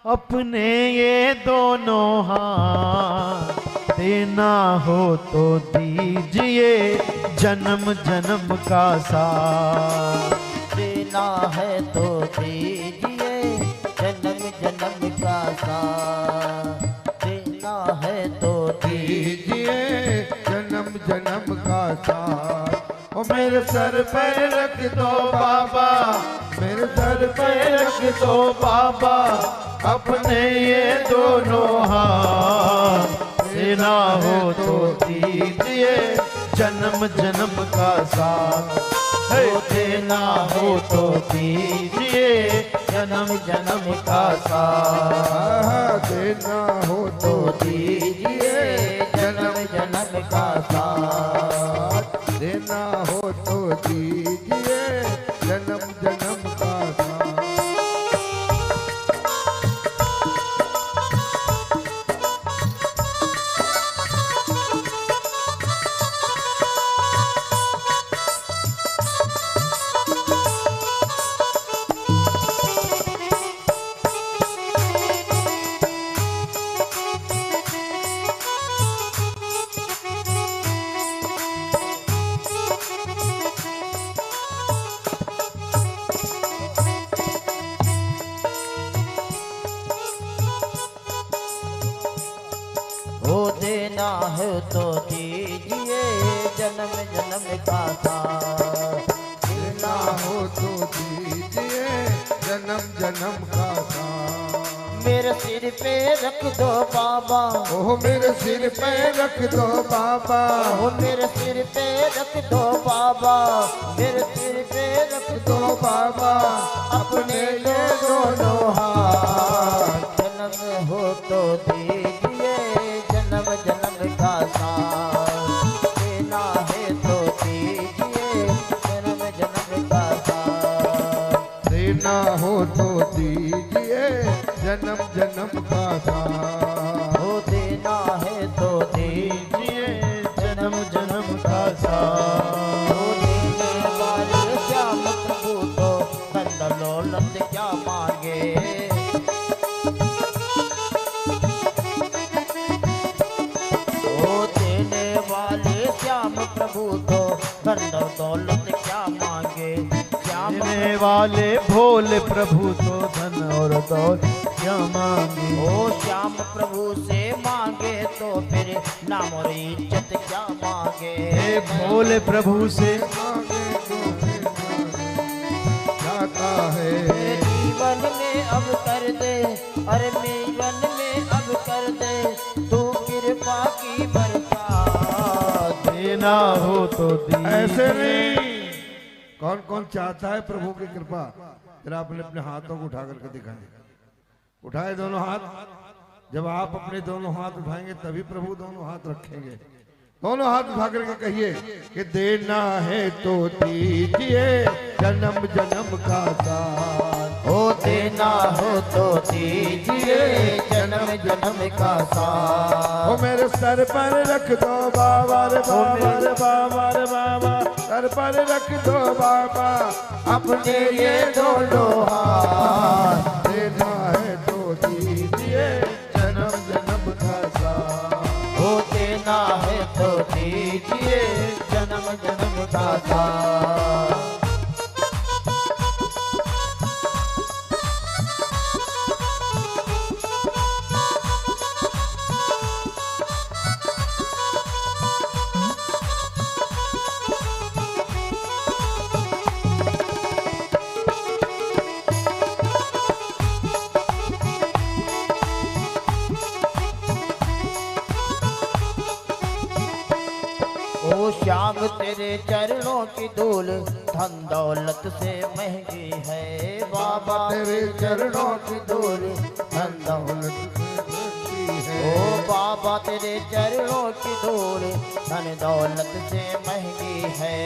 अपने ये दोनों हाथ, देना हो तो दीजिए जन्म जन्म का साथ। देना है तो दीजिए जन्म जन्म का साथ। देना है तो दीजिए जन्म जन्म का साथ। ओ मेरे सर पर रख दो बाबा, मेरे सर पर रख दो बाबा, अपने ये दोनों हाथ, देना हो तो दीजिए जन्म जन्म का साथ। देना हो तो दीजिए जन्म जन्म का साथ। देना हो तो दीजिए जन्म जन्म का साथ। देना हो तो दीजिए जन्म जन्म का साथ। हो देना है तो दीजिए जन्म जन्म का साथ। देना हो तो दीजिए जन्म जन्म का साथ। मेरे सिर पे रख दो बाबा, ओह मेरे सिर पे रख दो बाबा, ओ मेरे सिर पे रख दो बाबा, मेरे सिर पे रख दो बाबा, अपने ये दोनों हाथ। जन्म हो तो दीजिए जन्म जन्म का साथ। देना है तो दीजिए जन्म जन्म का साथ। देना हो तो दीजिए जन्म जन्म का साथ। हो देना है तो दीजिए जन्म जन्म का साथ। हो देने वाले श्याम प्रभु तो धन दौलत क्या मांगे। हो देने वाले श्याम प्रभु तो धन दौलत क्या मांगे। श्याम देने वाले भोले प्रभु तो धन और दौलत क्या मांगे। ओ श्याम प्रभु से मांगे तो फिर नाम और इज्जत क्या मांगे। हे भोले प्रभु से मांगे तो फिर जाता है। मेरे जीवन में अब कर दे, अरे जीवन में अब कर दे तू कृपा की बरसात। देना हो तो ऐसे दीजिए। नहीं, कौन कौन चाहता है प्रभु की कृपा? जरा अपने अपने हाथों को उठा करके दिखाएं। उठाए दोनों हाथ। जब आप अपने दोनों हाथ उठाएंगे तभी प्रभु दोनों हाथ रखेंगे। दोनों हाथ उठा करके कहिए कि देना है तो दीजिए जन्म जन्म का साथ। हो देना हो तो दीजिए जन्म जन्म का साथ। ओ मेरे सर पर रख दो बाबा रे बाबा रे बाबा रे बाबा, सर पर रख दो बाबा, अपने ये दोनों हाथ। देना है तो दीजिए जन्म जन्म का साथ। हो देना है तो दीजिए जन्म जन्म का साथ। ओ श्याम तेरे चरणों की धूल धन दौलत से महंगी है बाबा। तेरे चरणों की धूल धन दौलत ओ बाबा तेरे चरणों की धूल धन दौलत से महंगी है।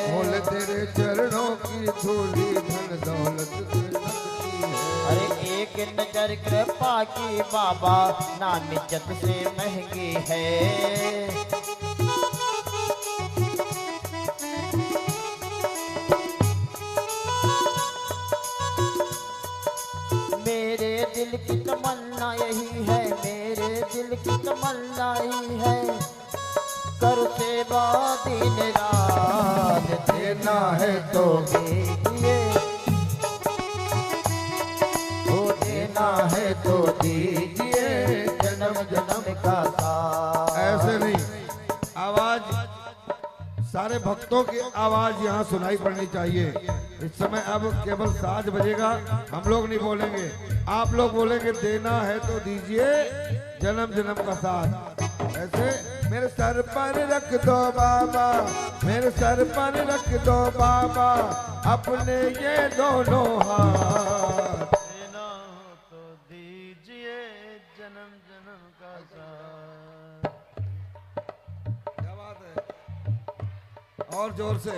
बोले तेरे चरणों की धूली धन दौलत से लगती है। अरे एक नजर कृपा की बाबा नाम इज्जत से महंगी है। मेरे दिल की तमन्ना दिल की तमन्ना ही है, कर सेवा दिन रात, देना है तो दीजिए, वो देना है तो दीजिए, जन्म जन्म का साथ। ऐसे नहीं, आवाज सारे भक्तों की आवाज यहाँ सुनाई पड़नी चाहिए। इस समय अब केवल साज बजेगा, हम लोग नहीं बोलेंगे, आप लोग बोलेंगे देना है तो दीजिए, जन्म जन्म का साथ। ऐसे मेरे सर पर रख दो बाबा, मेरे सर पर रख दो बाबा, अपने ये दोनों हाथ। देना हो तो दीजिए, जन्म जन्म का साथ। क्या बात है, और जोर से,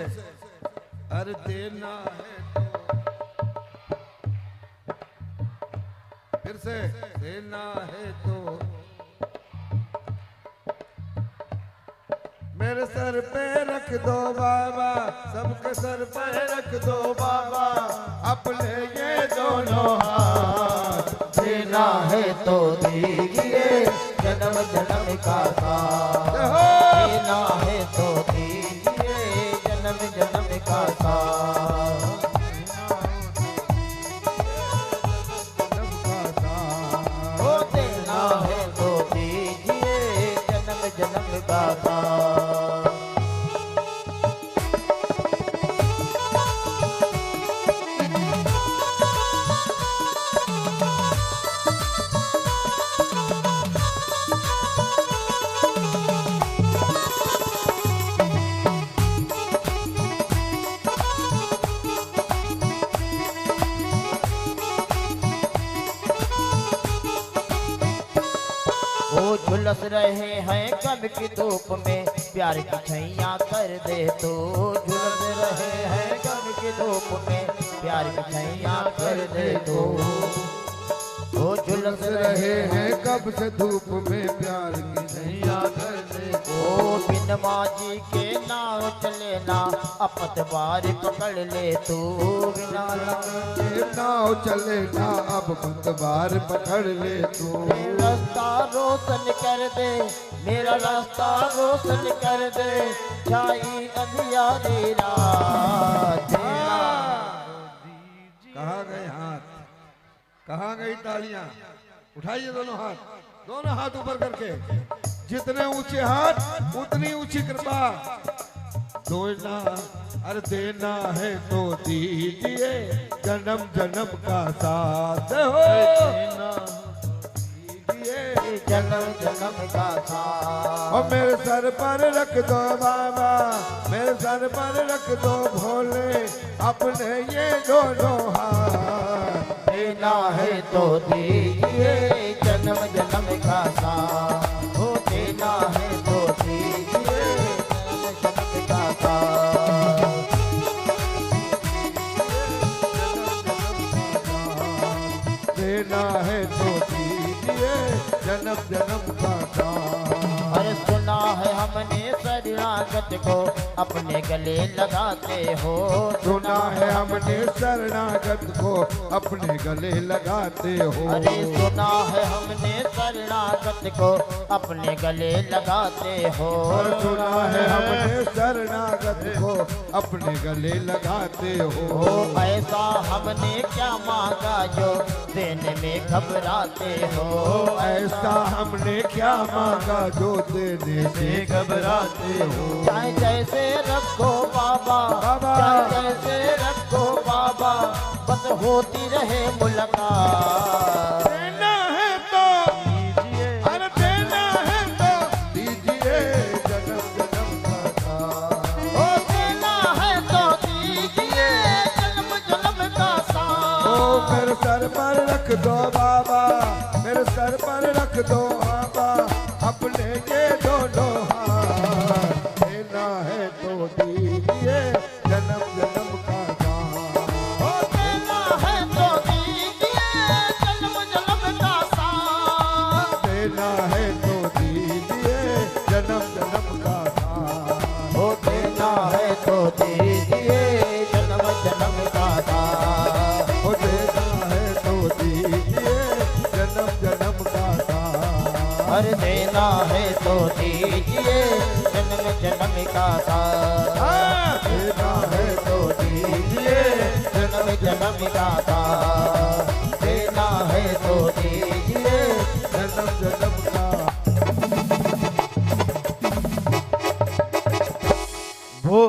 अरे देना है तो, फिर से, देना है तो, मेरे सर पे रख दो बाबा, सबके सर पे रख दो बाबा, अपने ये दोनों हाथ। देना है तो दीजिए, जन्म जन्म का साथ, देना है तो दीजिए, जन्म जन्म का साथ। ओ देना है तो दीजिए, जन्म जन्म का साथ। वो झुलस रहे हैं कब की धूप में, प्यार की छैया कर दे तो, झुलस रहे हैं कब की धूप में, प्यार की छैया कर दे तो, वो झुलस रहे हैं कब से धूप में, प्यार की नैया कर दे तो। ओ बिन माजी के नाव चले ना, अपतवार पकड़ ले तू, बिना ये नाव चले ना, अब पतवार पकड़ ले तू। रास्ता रोशन कर दे, मेरा रास्ता रोशन कर दे, छाई अंधियारी रात। कहाँ गए हाथ, कहाँ गई तालियां? उठाइए दोनों हाथ, दोनों हाथ ऊपर करके, जितने ऊंचे हाथ उतनी ऊंची कृपा। देना, अरे देना है तो दीजिए, जन्म जन्म का साथ हो, दीजिए जन्म जन्म का साथ। और मेरे सर पर रख दो बाबा, मेरे सर पर रख दो भोले, अपने ये दोनों हाथ। देना है तो दीजिए, जन्म जन्म का साथ, हो देना है तो दीजिए, जन्म जन्म का साथ। देना है तो दीजिए, जन्म जन्म का साथ। अरे सुना है हमने शरणागत को अपने गले लगाते हो, सुना है हमने शरणागत को अपने गले लगाते हो। अरे सुना है हमने शरणागत को अपने गले लगाते हो, और सुना है हमने शरणागत को अपने गले लगाते हो। ओ ऐसा हमने क्या मांगा जो देने में घबराते हो, ऐसा हमने क्या मांगा जो देने से घबराते हो। चाहे जैसे रखो बाबा, बाबा। चाहे जैसे रखो बाबा, बस होती रहे मुलाकात। देना है तो दीजिए, अरे देना है तो दीजिए, जन्म जन्म का साथ। ओ देना है तो दीजिए, जन्म जन्म का साथ। ओ मेरे सर पर रख दो बाबा, मेरे सर पर रख दो बाबा, अपने ये दोनों हाथ। देना है तो दीजिए, जन्म जन्म का साथ। ओ देना है तो दीजिए, जन्म भर देना है तो दीजिए जन्म जन्म का साथ, देना है तो दीजिए जन्म जन्म का साथ, देना है तो दीजिए